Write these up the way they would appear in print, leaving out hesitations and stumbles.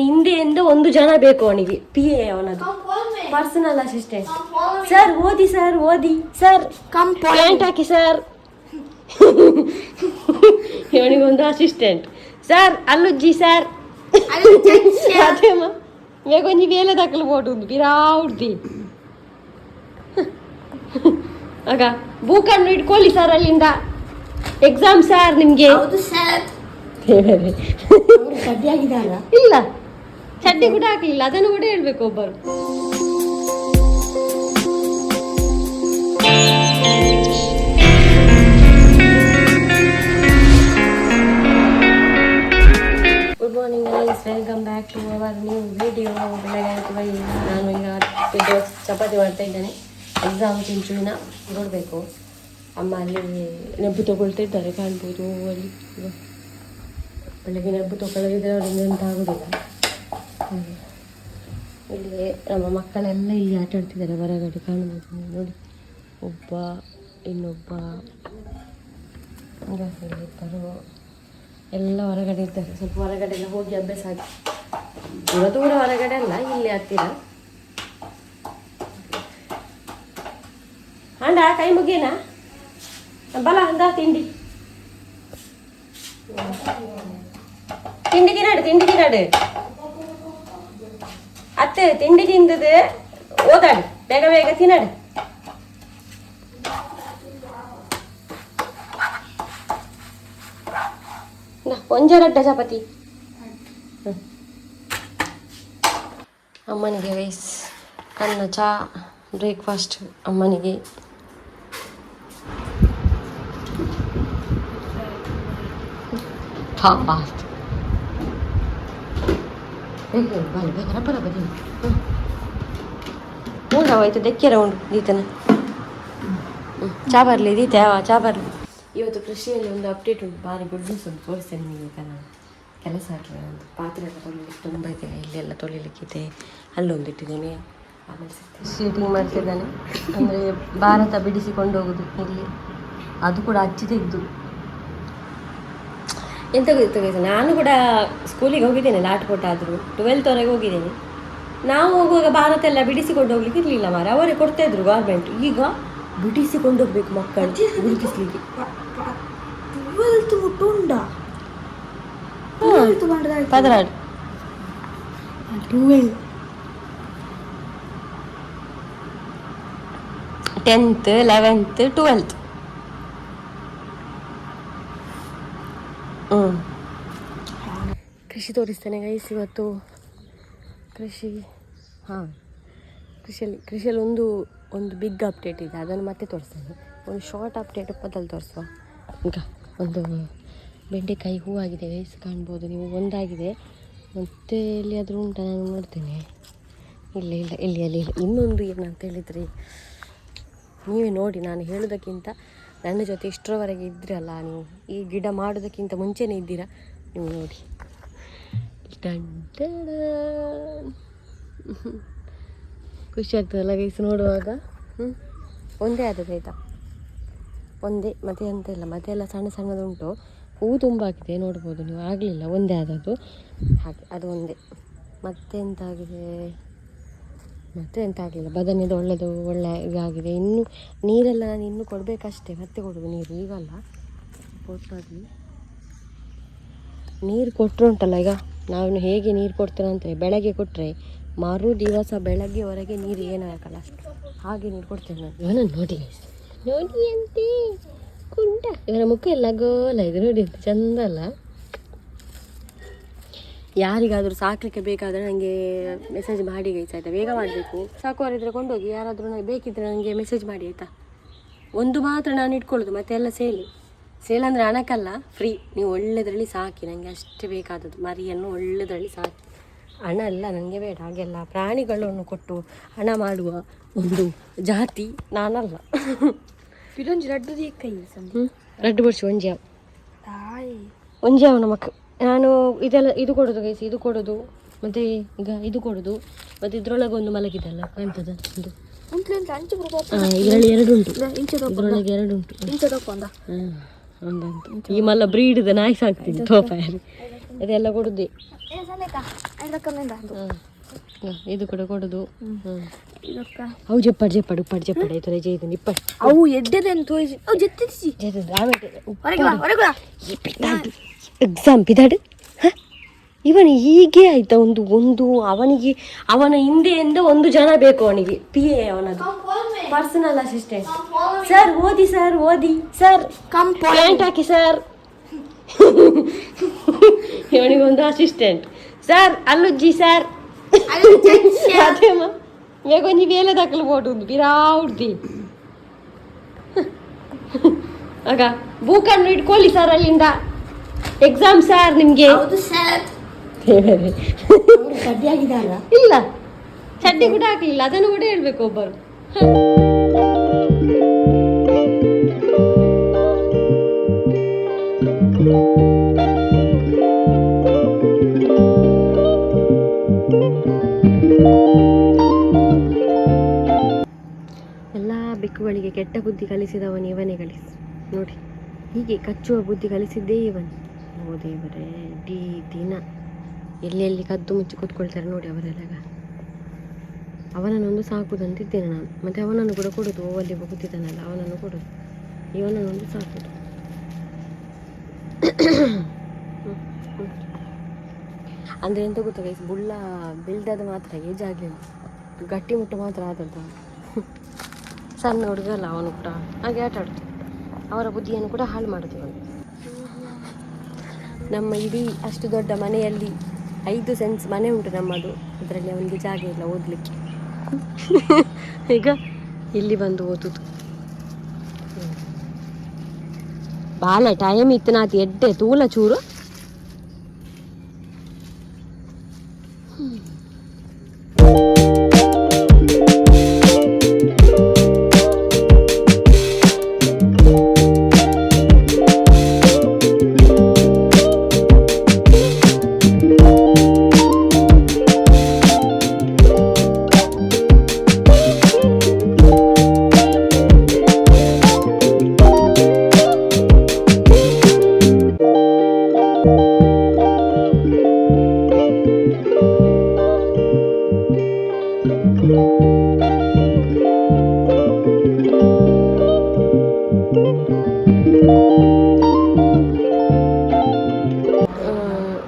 ಹಿಂದೆಯಿಂದ ಒಂದು ಜನ ಬೇಕು ಅವನಿಗೆ, ಪಿ ಎ ಅವನದು ಪರ್ಸನಲ್ ಅಸಿಸ್ಟೆಂಟ್. ಸರ್ ಓದಿ, ಸರ್ ಓದಿ, ಸರ್ ಪ್ಯಾಂಟ್ ಹಾಕಿ ಸರ್. ಇವನಿಗೊಂದು ಅಸಿಸ್ಟೆಂಟ್. ಸರ್ ಅಲ್ಲುಜ್ಜಿ ಸರ್ ಅದೇಮ್ಮ ಮೇಗೊಂಜಿ ಬೇಲೆ ತಕ್ಕಲು ಬೋಟುಂದು ಬಿರಾವುಡ್ದಿ ಆಗ ಬೂಕನ್ನು ಇಟ್ಕೊಳ್ಳಿ ಸರ್ ಅಲ್ಲಿಂದ. ಎಕ್ಸಾಮ್ ಸರ್ ನಿಮ್ಗೆ. ಇಲ್ಲ ಚಡ್ಡಿ ಕೂಡ ಹಾಕ್ಲಿಲ್ಲ, ಅದನ್ನು ಕೂಡ ಹೇಳ್ಬೇಕು ಒಬ್ಬರು. Good morning guys, welcome back to our new video. ಬೆಳಗ್ಗೆ ನಾನು ಈಗ ಚಪಾತಿ ಮಾಡ್ತಾ ಇದ್ದೇನೆ. ಎಕ್ಸಾಮ್ ಚಿಂಚುವಿನ ನೋಡಬೇಕು. ಅಮ್ಮ ಅಲ್ಲಿ ನೆಬ್ಬು ತಗೊಳ್ತಾ ಇದ್ದಾರೆ, ಕಾಣ್ಬೋದು ಅಲ್ಲಿ. ಬೆಳಗ್ಗೆ ನೆಬ್ಬು ತಗೊಳ್ಳಿದ್ರೆ ಅವರಿಂದ ಎಂತ ಆಗೋದಿಲ್ಲ. ಇಲ್ಲಿ ನಮ್ಮ ಮಕ್ಕಳೆಲ್ಲ ಇಲ್ಲಿ ಆಟ ಆಡ್ತಿದ್ದಾರೆ ಹೊರಗಡೆ, ಕಾಣ್ಬೋದು ನೋಡಿ. ಒಬ್ಬ ಇನ್ನೊಬ್ಬ ಇಬ್ಬರು ಎಲ್ಲ ಹೊರಗಡೆ ಇದ್ದಾರೆ. ಸ್ವಲ್ಪ ಹೊರಗಡೆ ಎಲ್ಲ ಹೋಗಿ ಅಭ್ಯಾಸ ಆಗಿ, ದೂರ ದೂರ ಹೊರಗಡೆ ಅಲ್ಲ, ಇಲ್ಲಿ ಹತ್ತಿರ. ಅಂಡ ಕೈ ಮುಗೇನಾ ಬಲ ಅಂದ ತಿಂಡಿ ತಿಂಡಿ ತಿನ್ನಾಡು ಅತ್ತೆ. ತಿಂಡಿ ತಿಂದದು ಓದಾಡು, ಬೇಗ ಬೇಗ ತಿನ್ನಾಡು. ಒಂಜರಡ್ಡ ಚಪಾತಿ ಅಮ್ಮನಿಗೆ. ವೈಸ್ ಕಣ್ಣ ಚಾ ಬ್ರೇಕ್ಫಾಸ್ಟ್ ಅಮ್ಮನಿಗೆ. ಮೂಡವಾಯ್ತು ದೆಕ್ಕೆರ ಉಂಟು ದೀತನ. ಚಾ ಬರಲಿ ದೀತೆ, ಚಾ ಬರಲಿ. ಇವತ್ತು ಕೃಷಿಯಲ್ಲಿ ಒಂದು ಅಪ್ಡೇಟ್ ಉಂಟು, ಭಾರಿ ಗುಡ್ ನ್ಯೂಸ್ ಉಂಟು. ತೋರಿಸ್ತೇನೆ ನಿಮಗೆ. ನಾನು ಕೆಲಸ ಆಗಲಿಲ್ಲ, ಒಂದು ಪಾತ್ರೆ ಎಲ್ಲ ತೊಳಿಲಿಕ್ಕೆ ತುಂಬ ಇದೆ, ಇಲ್ಲೆಲ್ಲ ತೊಳಿಲಿಕ್ಕಿದೆ. ಅಲ್ಲೊಂದು ಇಟ್ಟಿದ್ದೇನೆ. ಆಮೇಲೆ ಶೀಟಿಂಗ್ ಮಾಡ್ತಿದ್ದಾನೆ, ಅಂದರೆ ಭಾರತ ಬಿಡಿಸಿಕೊಂಡು ಹೋಗೋದು ಇಲ್ಲಿ. ಅದು ಕೂಡ ಅಚ್ಚಿ ತೆಗೆದು ಎಂತ ಗೊತ್ತಾಗುತ್ತೆ. ನಾನು ಕೂಡ ಸ್ಕೂಲಿಗೆ ಹೋಗಿದ್ದೇನೆ, ಲಾಟ್ಪೋಟ ಆದರೂ 12th ಹೋಗಿದ್ದೇನೆ. ನಾವು ಹೋಗುವಾಗ ಭಾರತ ಎಲ್ಲ ಬಿಡಿಸಿಕೊಂಡು ಹೋಗ್ಲಿಕ್ಕೆ ಇರಲಿಲ್ಲ ಮಾರ, ಅವರೇ ಕೊಡ್ತಾಯಿದ್ರು ಗೌರ್ಮೆಂಟ್. ಈಗ ಬಿಡಿಸಿಕೊಂಡು ಹೋಗ್ಬೇಕು ಮಕ್ಕಳು ಗುರುತಿಸ್ಲಿಕ್ಕೆ. 12th ಮುಟ್ಟುಂಡ 16 10th 11th 12th. ಕೃಷಿ ತೋರಿಸ್ತೇನೆ ಗೈಸ್ ಇವತ್ತು. ಕೃಷಿಯಲ್ಲಿ ಒಂದು ಬಿಗ್ ಅಪ್ಡೇಟ್ ಇದೆ, ಅದನ್ನು ಮತ್ತೆ ತೋರಿಸ್ತೇನೆ. ಒಂದು ಶಾರ್ಟ್ ಅಪ್ಡೇಟ್ ಬದಲು ತೋರಿಸುವ. ಈಗ ಒಂದು ಬೆಂಡೆಕಾಯಿ ಹೂವಾಗಿದೆ ಗೈಸ್, ಕಾಣ್ಬೋದು ನೀವು. ಒಂದಾಗಿದೆ, ಮತ್ತೆ ಎಲ್ಲಿಯಾದರೂ ಉಂಟಾ ನಾನು ನೋಡ್ತೇನೆ. ಇಲ್ಲಿ ಇನ್ನೊಂದು ಏನಂತ ಹೇಳಿದರೆ, ನೀವೇ ನೋಡಿ. ನಾನು ಹೇಳೋದಕ್ಕಿಂತ ನನ್ನ ಜೊತೆ ಇಷ್ಟರವರೆಗೆ ಇದ್ರಲ್ಲ ನೀವು, ಈ ಗಿಡ ಮಾಡೋದಕ್ಕಿಂತ ಮುಂಚೆನೇ ಇದ್ದೀರಾ ನೀವು ನೋಡಿ. ಖುಷಿ ಆಗ್ತದಲ್ಲ ಗೈಸ್ ನೋಡುವಾಗ. ಒಂದೇ ಆದದ್ದು ಆಯಿತಾ, ಒಂದೇ, ಮತ್ತೆ ಎಂತ ಇಲ್ಲ. ಮತ್ತೆ ಎಲ್ಲ ಸಣ್ಣ ಸಣ್ಣದುಂಟು, ಹೂ ತುಂಬ ಆಗಿದೆ ನೋಡ್ಬೋದು ನೀವು. ಆಗಲಿಲ್ಲ, ಒಂದೇ ಆದದ್ದು ಹಾಗೆ, ಅದು ಒಂದೇ. ಮತ್ತೆ ಎಂತ ಆಗಲಿಲ್ಲ. ಬದನೆದು ಒಳ್ಳೆ ಇದಾಗಿದೆ. ಇನ್ನು ನೀರೆಲ್ಲ ನಾನು ಇನ್ನೂ ಕೊಡಬೇಕಷ್ಟೇ, ಮತ್ತೆ ಕೊಡೋದು ನೀರು ಈಗಲ್ಲ. ಕೊಟ್ಟಾಗಿ ನೀರು ಕೊಟ್ಟರು ಉಂಟಲ್ಲ, ಈಗ ನಾವು ಹೇಗೆ ನೀರು ಕೊಡ್ತೇವೆ ಅಂದರೆ, ಬೆಳಗ್ಗೆ ಕೊಟ್ಟರೆ ಮರು ದಿವಸ ಬೆಳಗ್ಗೆವರೆಗೆ ನೀರು ಏನೂ ಹಾಕಲ್ಲ, ಅಷ್ಟು ಹಾಗೆ ನೀರು ಕೊಡ್ತೇನೆ ನಾನು. ಇವನನ್ನು ನೋಡಿ ಅಂತೆ ಕುಂಟ, ಇವನ ಮುಖ ಎಲ್ಲ ಗೋಲ ಇದು ನೋಡಿ, ಚಂದ ಅಲ್ಲ. ಯಾರಿಗಾದರೂ ಸಾಕಲಿಕ್ಕೆ ಬೇಕಾದರೆ ನನಗೆ ಮೆಸೇಜ್ ಮಾಡಿ ಗೈಸ್ ಆಯಿತಾ. ಬೇಗ ಮಾಡಬೇಕು, ಸಾಕುವರಿದ್ರೆ ಕೊಂಡೋಗಿ. ಯಾರಾದರೂ ನನಗೆ ಬೇಕಿದ್ದರೆ ನನಗೆ ಮೆಸೇಜ್ ಮಾಡಿ ಆಯಿತಾ. ಒಂದು ಮಾತ್ರ ನಾನು ಇಟ್ಕೊಳ್ಳೋದು, ಮತ್ತೆ ಎಲ್ಲ ಸೇಲ್ ಅಂದರೆ ಹಣಕ್ಕಲ್ಲ, ಫ್ರೀ. ನೀವು ಒಳ್ಳೆಯದ್ರಲ್ಲಿ ಸಾಕಿ, ನನಗೆ ಅಷ್ಟೇ ಬೇಕಾದದ್ದು. ಮರಿಯನ್ನು ಒಳ್ಳೆಯದ್ರಲ್ಲಿ ಸಾಕಿ, ಹಣ ಅಲ್ಲ ನನಗೆ ಬೇಡ. ಹಾಗೆಲ್ಲ ಪ್ರಾಣಿಗಳನ್ನು ಕೊಟ್ಟು ಹಣ ಮಾಡುವ ಒಂದು ಜಾತಿ ನಾನಲ್ಲ. ಇದೊಂದು ರಡ್ಡು ಕೈ ರಡ್ಡು ಬಿಡಿಸಿ ಒಂಜಿ ಅವನ ಮಕ್ಕ. ನಾನು ಇದು ಕೊಡೋದು ಗೈಸ್, ಇದು ಕೊಡೋದು, ಮತ್ತು ಈಗ ಇದು ಕೊಡೋದು, ಮತ್ತು ಇದ್ರೊಳಗೆ ಒಂದು ಮಲಗಿದೆಲ್ಲ ಕಾಣ್ತದ ಒಂದು. ಇದರಲ್ಲಿ 2 ಉಂಟು, ಇದರೊಳಗೆ 2 ಉಂಟು. ಒಂದಂತ ಈ ಮಲ್ಲ ಬ್ರೀಡ್ದ ನಾಯಿ ಸಾಕ್ತೀನಿ ತೋಪ, ಅದೆಲ್ಲ ಕೊಡುದೇ. ಇದಕ್ಕಂದ ಇದು ಕೂಡ ಕೊಡೋದು ಇದಕ್ಕ ಅವು ಜಪ್ಪಡು ಆಯ್ತು ರಜೆ ಇದು ನಿಪ್ಪಟ್ಟು ಅವು ಎದ್ದದೆ ಅಂತ ತೋರಿಸಿ ಅವು ಜತ್ತಿಸಿ ಹೊರಗೆ ಎಕ್ಸಾಮ್ ಪಿದಾಡು ಇವನು ಹೀಗೆ ಆಯ್ತಾ ಒಂದು ಅವನಿಗೆ ಅವನ ಹಿಂದೆಯಿಂದ ಒಂದು ಜನ ಬೇಕು ಅವನಿಗೆ ಪಿ ಎ ಅವನದು ಪರ್ಸನಲ್ ಅಸಿಸ್ಟೆಂಟ್ ಸರ್ ಓದಿ ಸರ್ ಪ್ಯಾಂಟ್ ಹಾಕಿ ಸರ್ ಇವನಿಗೊಂದು ಅಸಿಸ್ಟೆಂಟ್ ಸರ್ ಅಲ್ಲುಜ್ಜಿ ಸರ್ ಅದೇಮ್ಮ ಮೇಗೊಂಜಿ ಬೇಲೆ ತಕ್ಕಲು ಬೋಟು ಬಿರಾವುಡ್ದಿ ಆಗ ಬೂಕನ್ನು ಇಟ್ಕೊಳ್ಳಿ ಸರ್ ಅಲ್ಲಿಂದ ಎಕ್ಸಾಮ್ ಸರ್ ನಿಮ್ಗೆ ಚಡ್ಡಿ ಆಗಿದಾರ ಇಲ್ಲ ಚಡ್ಡಿ ಕೂಡ ಹಾಕ್ಲಿಲ್ಲ ಅದನ್ನು ಕೂಡ ಹೇಳ್ಬೇಕು ಒಬ್ಬರು ಎಲ್ಲ ಬೆಕ್ಕುಗಳಿಗೆ ಕೆಟ್ಟ ಬುದ್ಧಿ ಕಲಿಸಿದವನು ಇವನೇ ಕಲಿಸಿ ನೋಡಿ ಹೀಗೆ ಕಚ್ಚುವ ಬುದ್ಧಿ ಕಲಿಸಿದ್ದೇ ಇವನು ಓ ದೇವರೇ ಇಡೀ ದಿನ ಎಲ್ಲೆಲ್ಲಿ ಕದ್ದು ಮುಚ್ಚಿ ಕೂತ್ಕೊಳ್ತಾರೆ ನೋಡಿ ಅವರೆಲ್ಲ ಅವನನ್ನೊಂದು ಸಾಕುದಂತಿದ್ದೇನೆ ನಾನು ಮತ್ತೆ ಅವನನ್ನು ಕೂಡ ಕೊಡೋದು ಅಲ್ಲಿ ಕೂತಿದ್ದಾನಲ್ಲ ಅವನನ್ನು ಕೊಡೋದು ಇವನನ್ನೊಂದು ಸಾಕುದು ಅಂದರೆ ಎಂತ ಗೊತ್ತಾ ಗೈಸ್ ಬುಳ್ಳ ಬೆಳ್ದದ ಮಾತ್ರ ಏಜ್ ಆಗಲಿಲ್ಲ ಗಟ್ಟಿ ಮುಟ್ಟು ಮಾತ್ರ ಆದದ್ದು ಸಣ್ಣ ಹುಡುಗಲ್ಲ ಅವನು ಕೂಡ ಹಾಗೆ ಆಟ ಆಡ್ತು ಅವರ ಬುದ್ಧಿಯನ್ನು ಕೂಡ ಹಾಳು ಮಾಡುತ್ತೆ ಅವನು ನಮ್ಮ ಇಡೀ ಅಷ್ಟು ದೊಡ್ಡ ಮನೆಯಲ್ಲಿ 5 ಸೆನ್ಸ್ ಮನೆ ಉಂಟು ನಮ್ಮದು ಅದರಲ್ಲಿ ಅವನಿಗೆ ಜಾಗ ಇಲ್ಲ ಓದಲಿಕ್ಕೆ ಈಗ ಇಲ್ಲಿ ಬಂದು ಓದುದು ಬಾಳ ಟೈಮ್ ಇತ್ತು ನಾತಿ ಎಡ್ಡೆ ತೂಲ ಚೂರು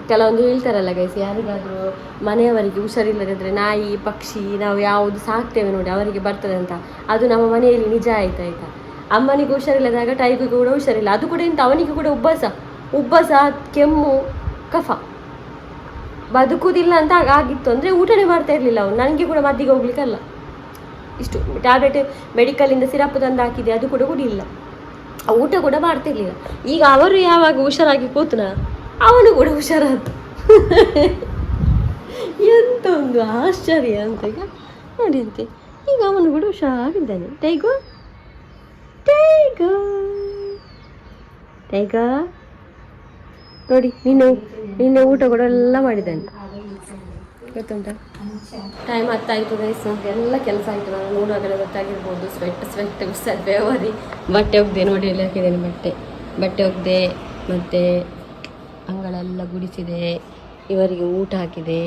ಕೆಲವೊಂದು ಹೇಳ್ತಾರಲ್ಲ ಗೈಸ್ ಯಾರಿಗಾದರೂ ಮನೆಯವರಿಗೆ ಹುಷಾರಿಲ್ಲದಿದ್ದರೆ ನಾಯಿ ಪಕ್ಷಿ ನಾವು ಯಾವುದು ಸಾಕ್ತೇವೆ ನೋಡಿ ಅವರಿಗೆ ಬರ್ತದೆ ಅಂತ ಅದು ನಮ್ಮ ಮನೆಯಲ್ಲಿ ನಿಜ ಆಯ್ತಾ ಅಮ್ಮನಿಗೆ ಹುಷಾರಿಲ್ಲದಾಗ ಟೈಗೂ ಕೂಡ ಹುಷಾರಿಲ್ಲ ಅದು ಕೂಡ ಎಂತ ಅವನಿಗೆ ಕೂಡ ಉಬ್ಬಸ ಕೆಮ್ಮು ಕಫ ಬದುಕುವುದಿಲ್ಲ ಅಂತ ಆಗಿತ್ತು ಅಂದರೆ ಊಟನೇ ಮಾಡ್ತಾ ಇರಲಿಲ್ಲ ಅವನು ನನಗೆ ಕೂಡ ಮದ್ದಿಗೆ ಹೋಗ್ಲಿಕ್ಕಲ್ಲ ಇಷ್ಟು ಟ್ಯಾಬ್ಲೆಟ್ ಮೆಡಿಕಲಿಂದ ಸಿರಪ್ ತಂದು ಹಾಕಿದೆ ಅದು ಕೂಡ ಕುಡಿಯಿಲ್ಲ ಊಟ ಕೂಡ ಮಾಡ್ತಿರ್ಲಿಲ್ಲ ಈಗ ಅವರು ಯಾವಾಗ ಹುಷಾರಾಗಿ ಕೂತನ ಅವನು ಕೂಡ ಹುಷಾರಾದ ಎಂತ ಒಂದು ಆಶ್ಚರ್ಯ ಅಂತ ಈಗ ನೋಡಿ ಅಂತೆ ಈಗ ಅವನು ಕೂಡ ಹುಷಾರಿದ್ದಾನೆ ಟೈಗೋ ಟೈಗೋ ಟೈಗಾ ನೋಡಿ ನಿನ್ನೆ ಊಟ ಕೂಡ ಎಲ್ಲ ಮಾಡಿದ್ದಾನೆ ಗೊತ್ತುಂಟ ಟೈಮ್ ಹತ್ತಾಯಿತು ಗೈಸ್ ಎಲ್ಲ ಕೆಲಸ ಆಯಿತು ನಾನು ನೋಡೋದ್ರೆ ಗೊತ್ತಾಗಿರ್ಬೋದು ಸ್ವೆಟ್ ಬೇವರಿ ಬಟ್ಟೆ ಒಗ್ದೆ ನೋಡಿ ಎಲ್ಲ ಹಾಕಿದ್ದೇನೆ ಬಟ್ಟೆ ಒಗ್ದೆ ಮತ್ತು ಅಂಗಳೆಲ್ಲ ಗುಡಿಸಿದೆ ಇವರಿಗೆ ಊಟ ಹಾಕಿದೆ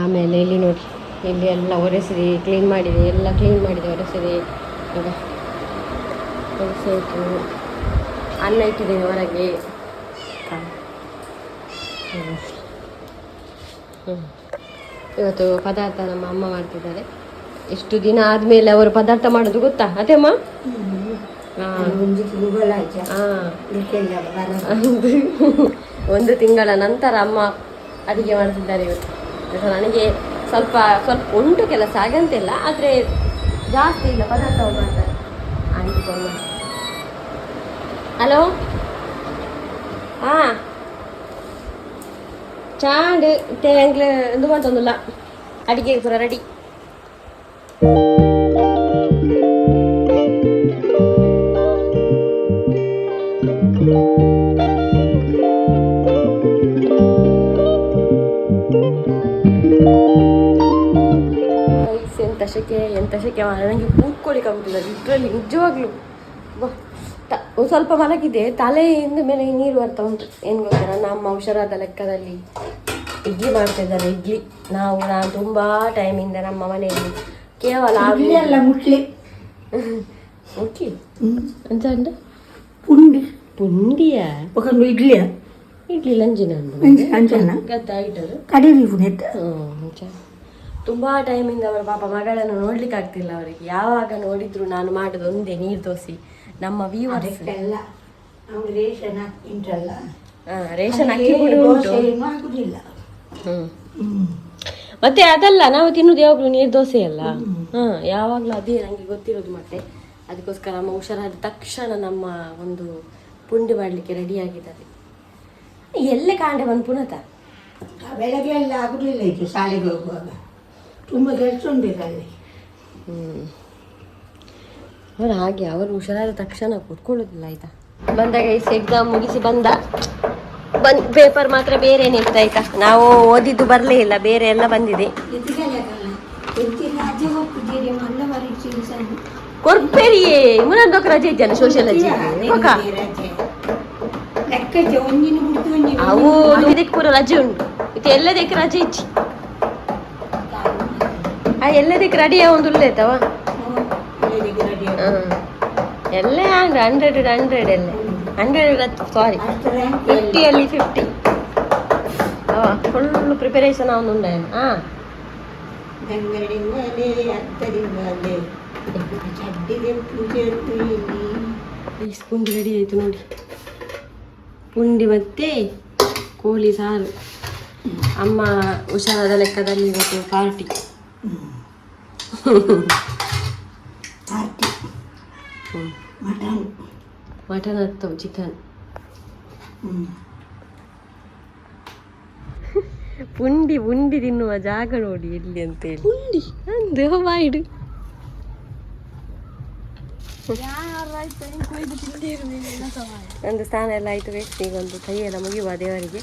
ಆಮೇಲೆ ಇಲ್ಲಿ ನೋಡಿ ಇಲ್ಲಿ ಎಲ್ಲ ಒರೆಸಿದೆ ಕ್ಲೀನ್ ಮಾಡಿದೆ ಎಲ್ಲ ಕ್ಲೀನ್ ಮಾಡಿದೆ ಒರೆಸಿದೆ ಒರೆಸಾಯಿತು ಅನ್ನ ಇಟ್ಟಿದ್ದೇನೆ ಹೊರಗೆ ಇವತ್ತು ಪದಾರ್ಥ ನಮ್ಮ ಅಮ್ಮ ಮಾಡ್ತಿದ್ದಾರೆ ಎಷ್ಟು ದಿನ ಆದಮೇಲೆ ಅವರು ಪದಾರ್ಥ ಮಾಡೋದು ಗೊತ್ತಾ ಅದೇಮ್ಮ ಒಂದು ತಿಂಗಳ ನಂತರ ಅಮ್ಮ ಅಡುಗೆ ಮಾಡ್ತಿದ್ದಾರೆ ಇವತ್ತು ನನಗೆ ಸ್ವಲ್ಪ ಉಂಟು ಕೆಲಸ ಹಾಗಂತಿಲ್ಲ ಆದರೆ ಜಾಸ್ತಿ ಇಲ್ಲ ಪದಾರ್ಥ ಮಾಡ್ತಾರೆ ಆಂಟಿ ಹಲೋ ಚಾಂಡ್ ಎಂಗ್ಲೆ ಇದು ಮಾಡ್ತೊಂದಿಲ್ಲ ಅಡಿಗೆ ಪೂರ ರೆಡಿ ಎಂತ ಶೆಕೆ ನನಗೆ ಕೂತ್ಕೊಳ್ಳಿಕ್ಕಾಗುತ್ತಿಲ್ಲ ಇದರಲ್ಲಿ ನಿಜವಾಗ್ಲೂ ಒಂದು ಸ್ವಲ್ಪ ಮಲಗಿದೆ ತಲೆಯಿಂದ ಮೇಲೆ ನೀರು ಬರ್ತಾ ಉಂಟು ಏನು ಗೊತ್ತಾ ನನ್ನ ಅಮ್ಮ ಹುಷಾರಾದ ಲೆಕ್ಕದಲ್ಲಿ ಇಡ್ಲಿ ಮಾಡ್ತಿದ್ದಾರೆ. ಇಡ್ಲಿ ನಾನು ತುಂಬ ಟೈಮಿಂದ ನಮ್ಮ ಮನೆಯಲ್ಲಿ ಕೇವಲ ಎಲ್ಲ ಮುಟ್ಲಿ ಮುಟ್ಲಿ ಅಂತ ಅಂದ ಪುಂಡಿ ಪುಂಡಿಯ ఒక ఇడ్లీ ಇಡ್ಲಿ ಲಂಜಿನ ಅಂಚನ ಗತ್ತಾಯಿಟ್ಟರು ಕಡೀರಿ ಪುಣೆತ್ ತುಂಬ ಟೈಮಿಂದ ಅವರ ಪಾಪ ಮಗಳನ್ನು ನೋಡ್ಲಿಕ್ಕೆ ಆಗ್ತಿಲ್ಲ ಅವರಿಗೆ. ಯಾವಾಗ ನೋಡಿದ್ರು ನಾನು ಮಾಡೋದು ಒಂದೇ ನೀರು ದೋಸೆ. ನಮ್ಮ ವ್ಯೂವರ್ಸ್ ಎಲ್ಲ ರೇಷನ್ ಉಂಟಲ್ಲ, ರೇಷನ್ ಅಕ್ಕಿ ಕೂಡ ಉಂಟು. ಆಗುದಿಲ್ಲ. ಮತ್ತೆ ಅದಲ್ಲ, ನಾವು ತಿನ್ನುದು ಯಾವಾಗಲೂ ನೀರು ದೋಸೆ ಅಲ್ಲ. ಯಾವಾಗಲೂ ಅದೇ ನನಗೆ ಗೊತ್ತಿರೋದು. ಮತ್ತೆ ಅದಕ್ಕೋಸ್ಕರ ನಮ್ಮ ಹುಷಾರಾದ ತಕ್ಷಣ ನಮ್ಮ ಒಂದು ಪುಂಡಿ ಮಾಡಲಿಕ್ಕೆ ರೆಡಿ ಆಗಿದ್ದಾರೆ. ಎಲ್ಲೇ ಕಾಂಡೆ ಬಂದು ಪುನಃ ಬೆಳಗ್ಗೆ ಎಲ್ಲ ಆಗುದಿಲ್ಲ. ಇದು ಶಾಲೆಗೆ ಹೋಗುವಾಗ ತುಂಬ ಕೆಲಸ ಉಂಟಿರಲ್ಲಿ. ಅವರು ಹಾಗೆ ಅವರು ಹುಷಾರಾದ ತಕ್ಷಣ ಕೂತ್ಕೊಳ್ಳೋದಿಲ್ಲ. ಆಯ್ತಾ, ಬಂದಾಗ ಎಕ್ಸಾಮ್ ಮುಗಿಸಿ ಬಂದ ಪೇಪರ್ ಮಾತ್ರ ಬೇರೆನೇ ಇತ್ತು. ಆಯ್ತಾ, ನಾವು ಓದಿದ್ದು ಬರಲೇ ಇಲ್ಲ, ಬೇರೆ ಎಲ್ಲ ಬಂದಿದೆ. ಕೊರ್ಪೇರಿಯೇ ಮುನಂದೊಕ್ಕ ರಜೆ ಇದ್ದಾನೆ ಸೋಷಿಯಾಲಜಿ ಅವು ಇದಕ್ಕೆ ಪೂರ ರಜೆ ಉಂಟು. ಇದು ಎಲ್ಲದಕ್ಕೆ ರಜೆ ಇಚ್ಚಿ ಎಲ್ಲದಕ್ಕೆ ರೆಡಿಯ ಒಂದು ಉಳ್ಳೇತವ ಎಲ್ಲ 100 ಎಲ್ಲ 100 ಸಾರಿ 50 50 ಫುಲ್ ಪ್ರಿಪರೇಷನ್ ಅವನು ಉಂಡೇನು. ಪುಂಡಿ ರೆಡಿ ಆಯ್ತು ನೋಡಿ. ಪುಂಡಿ ಮತ್ತೆ ಕೋಳಿ ಸಾರು. ಅಮ್ಮ ಹುಷಾರಾದ ಲೆಕ್ಕದಲ್ಲಿ ಇವತ್ತು ಪಾರ್ಟಿ. ಮಟನ್ ಅಥವಾ ಚಿಕನ್. ಪುಂಡಿ ಪುಂಡಿ ತಿನ್ನುವ ಜಾಗ ನೋಡಿ ಎಲ್ಲಿ ಅಂತೇಳಿ. ಪುಂಡಿ ಅಂದು ಬಾಯಿಡು ನಂದು ಸ್ನಾನ ಎಲ್ಲ ಆಯಿತು. ವೇಸ್ಟ್ ಈಗ ಒಂದು ಕೈಯೆಲ್ಲ ಮುಗಿಯುವ ದೇವರಿಗೆ.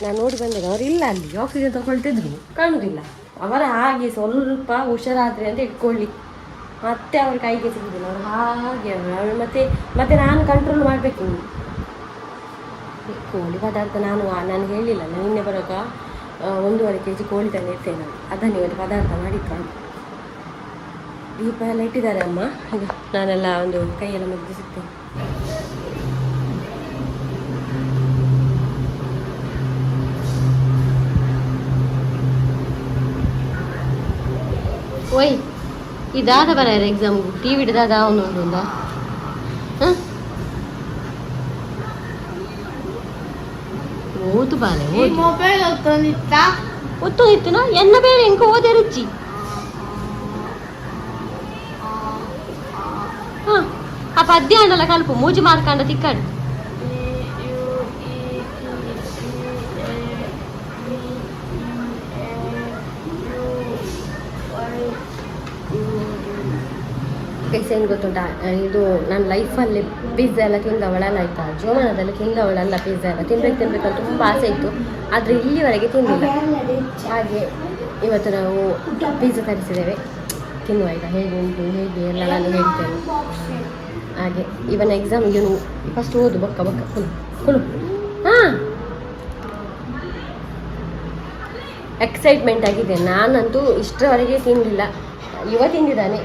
ನಾನು ನೋಡಿ ಬಂದೆ, ಅವರು ಇಲ್ಲ ಅಲ್ಲಿ ಆಕ್ಸಿಜನ್ ತಗೊಳ್ತಿದ್ರು, ಕಾಣುದಿಲ್ಲ. ಅವರ ಹಾಗೆ ಸ್ವಲ್ಪ ಹುಷಾರಾದ್ರೆ ಅಂತ ಇಟ್ಕೊಳ್ಳಿ, ಮತ್ತೆ ಅವ್ರ ಕೈಗೆ ಸಿಗುದಿಲ್ಲ. ಅವರು ಹಾಗೆ ಅವರು ಮತ್ತೆ ನಾನು ಕಂಟ್ರೋಲ್ ಮಾಡಬೇಕು. ಕೋಳಿ ಪದಾರ್ಥ ನಾನು ಹೇಳಿಲ್ಲ, ನಾನು ನಿನ್ನೆ ಬರುವಾಗ 1.5 kg ಕೋಳಿ ತಂದಿರ್ತೇನೆ. ನಾನು ಅದನ್ನು ಇವತ್ತು ಪದಾರ್ಥ ಮಾಡಿದ್ದು. ದೀಪ ಎಲ್ಲ ಇಟ್ಟಿದ್ದಾರೆ ಅಮ್ಮ. ನಾನೆಲ್ಲ ಒಂದು ಕೈಯೆಲ್ಲ ಮುಗ್ದು ಸಿಗ್ತೇನೆ. ಓಯ್ ಇದಾದ ಬರ ಎಕ್ಸಾಮ್ಗೂ ಟಿವಿ ಇಡ್ದಾದ ಅವನು ಒಂದೊಂದ ಓದು ಬಾಲೆ ಒತ್ತು ಇತ್ತು ಎನ್ನ ಬೇರೆ ಎಂಕ ಓದೇ ರುಚಿ. ಆ ಪದ್ಯ ಅಂಡಲ್ಲ ಕಲ್ಪು ಮೂಜಿ ಮಾರ್ಕಂಡ ತಿಕ್ಕಡು. ಏನು ಗೊತ್ತುಂಟಾ, ಇದು ನನ್ನ ಲೈಫಲ್ಲಿ ಪಿಜ್ಜಾ ಎಲ್ಲ ತಿಂದವಳಲ್ಲ. ಆಯ್ತಾ, ಜೋಮಾನದಲ್ಲಿ ತಿಂದವಳಲ್ಲ. ಪಿಜ್ಜಾ ಎಲ್ಲ ತಿನ್ಬೇಕಂತ ತುಂಬ ಆಸೆ ಇತ್ತು, ಆದರೆ ಇಲ್ಲಿವರೆಗೆ ತಿಂದಿಲ್ಲ. ಹಾಗೆ ಇವತ್ತು ನಾವು ಪಿಜ್ಜಾ ತರಿಸಿದ್ದೇವೆ, ತಿನ್ನುವ. ಆಯಿತಾ, ಹೇಗೆ ಉಂಟು ಹೇಗೆ ಎಲ್ಲ ನಾನು ಹೇಳ್ತೇನೆ. ಹಾಗೆ ಇವನ್ ಎಕ್ಸಾಮ್ ಇವನು ಫಸ್ಟ್ ಓದು ಬೊಕ್ಕ ಕುಳು. ಎಕ್ಸೈಟ್ಮೆಂಟ್ ಆಗಿದೆ. ನಾನಂತೂ ಇಷ್ಟರವರೆಗೆ ತಿನ್ನಲಿಲ್ಲ. ಇವ ತಿಂದಿದ್ದಾನೆ,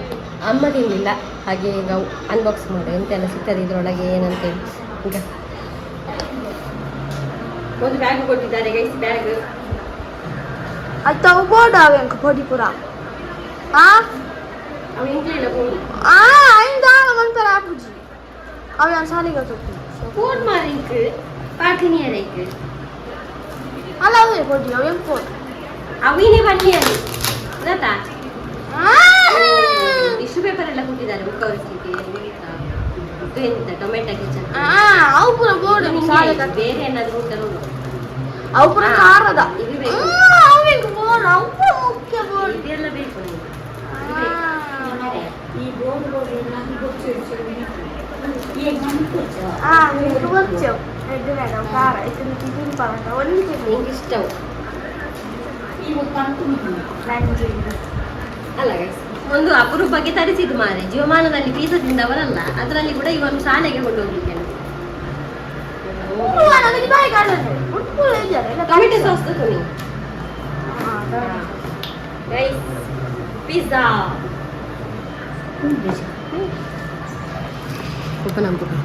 ಅಮ್ಮ ತಿನ್ನಲಿಲ್ಲ. ಹಾಗೆ ಈಗ ಅನ್ಬಾಕ್ಸ್ ಮಾಡಿ ಎಂತೆಲ್ಲ ಸಿಗ್ತದೆ ಇದರೊಳಗೆ ಏನಂತೇಳಿ. ಈಗ ಒಂದು ಬ್ಯಾಗ್ ಕೊಟ್ಟಿದ್ದಾರೆ ಗೈಸ್. ಬ್ಯಾಗ್ ಅದು ತಗೋಬೋದ ಅವೆಂಕ ಪೊಡಿ ಪುರ ಅವ ಇಂಕ್ಲಿಲ್ಲ ಫೋನ್ ಮಂತರ ಆಪುಜಿ ಅವ ಸಾಲಿಗೆ ಫೋನ್ ಮಾರಿಂಕ್ ಪಾಠಿನಿಯರೇಕ್ ಅಲ್ಲ ಅವೇ ಪೊಡಿ ಅವೇಂ ಫೋನ್ ಅವಿನೇ ಬನ್ನಿಯಲ್ಲಿ ಗೊತ್ತಾ. ಟಿಶ್ಯೂ ಪೇಪರ್ ಎಲ್ಲ ಕೊಟ್ಟಿದ್ದಾರೆ ಬುಕ್ ಅವರಿಸ್ಲಿಕ್ಕೆ. ಎಂತ ಟೊಮೆಟೊ ಕೆಚಪ್ ಅವು ಪುರ ಬೋರ್ಡ್ ಬೇರೆ ಏನಾದರೂ ಉಂಟ ನೋಡು. ಅವು ಪುರ ಖಾರದ ಇದು ಬೇಕು, ಮುಖ್ಯ ಬೋರ್ಡ್ ಇದೆಲ್ಲ ಬೇಕು ನಿಮಗೆ. ಈ ಬೋರ್ಡ್ ಇಷ್ಟವು ಅಲ್ಲ ಒಂದು ಅಪರೂಪಕ್ಕೆ ತರಿಸಿದ್ದು ಮಾರೆ. ಜೀವಮಾನದಲ್ಲಿ ಪೀಸ ತಿಂದವರಲ್ಲ, ಅದರಲ್ಲಿ ಕೂಡ ಇವನು ಶಾಲೆಗೆ ಕೊಂಡೋಗ್ಲಿಕ್ಕೆ ಟೊಮೆಟೊ ಸಾಸ್ ತಗೊಳ್ಳಿ ಗೈಸ್ ಪಿಜ್ಜಾ ಓಪನ್ ಆಗ್ಬೇಕು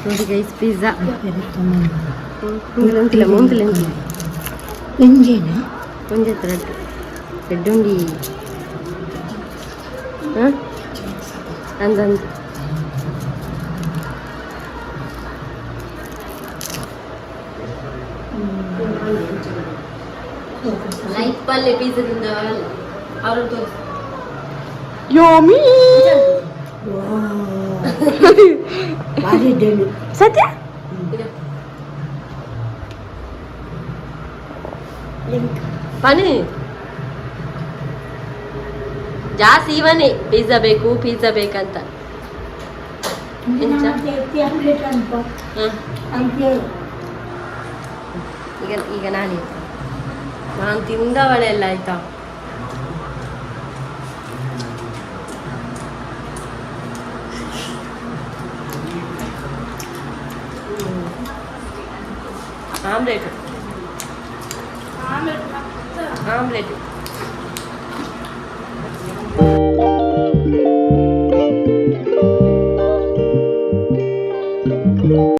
ನೋಡಿ ಗೈಸ್ ಪಿಜ್ಜಾ ಮುಂಗಿಲ್ಲ ಎಂಜೇನ ಮುಂಜೆ ರೆಡ್ ಉಂಡಿ ಹಾಂ ಅಂದಂದು ಲೈಕ್ ಪಲ್ಲೆ ಪಿಜ್ಜಾದಿಂದ ಅವರು ತೋರಿಸಿ ಯೋಮಿ ಬಾರಿದ್ದೇನೆ ಸತ್ಯ ಬನ್ನಿ ಜಾಸ್ತಿ ಇವನೇ ಪಿಜ್ಜಾ ಬೇಕು ಪಿಜ್ಜಾ ಬೇಕಂತ ಈಗ ಈಗ ನಾನು ತಿಂದವಳೆ ಎಲ್ಲ ಆಯ್ತಾ ಆಮ್ಲೆಟ್